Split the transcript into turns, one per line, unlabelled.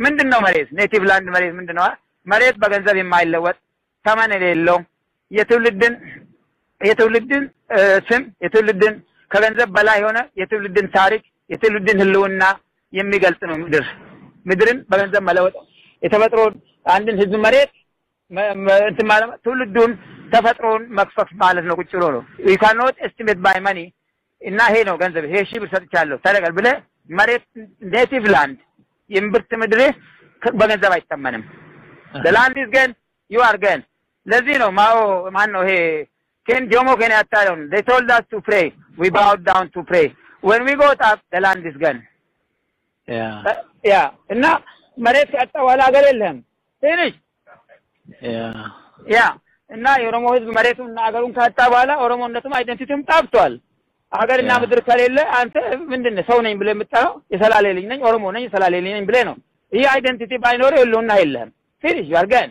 ምንድነው መሬት ኔቲቭ ላንድ መሬት ምንድነው መሬት በገንዘብ የማይለወጥ ተመን የሌለው የትውልድን ስም የትውልድን ከገንዘብ በላይ ሆነ የትውልድን ታሪክ የትውልድን ህልውና የሚገልጽ ነው ምድርን በገንዘብ መለወጥ የተፈጥሮ አንድን ህዝብ መሬት እንት ማለት ትውልዱን ተፈጥሮን መክፈፍ ማለት ነው ቁጭ ብሎ ነው you cannot estimate by money እና ይሄ ነው ገንዘብ ይሄ ሺህ ብር ሰጥቻለሁ ታደርጋል ብለ መሬት ኔቲቭ ላንድ የምብርት ምድር በገንዘብ አይተመንም the land is gain you are gain ለዚህ ነው ማን ነው ይሄ ken jomo kenyatta they told us to pray we bowed down to pray when we got up the land is gain yeah እና መሬት ያጣዋላ ሀገር የለም ትንሽ yeah እና የኦሮሞ ህዝብ መሬቱና ሀገሩን ካጣ በኋላ ኦሮሞነቱም አይደንቲቲም ጠፍቷል ሀገርና ምድር ከሌለ አንተ ምንድነው ሰው ነኝ ብለህ የምታው የሰላሌ ልጅ ነኝ ኦሮሞ ነኝ የሰላሌ ልጅ ነኝ ብለህ ነው ይሄ አይደንቲቲ ባይኖር ሁሉና የለም finish you are gone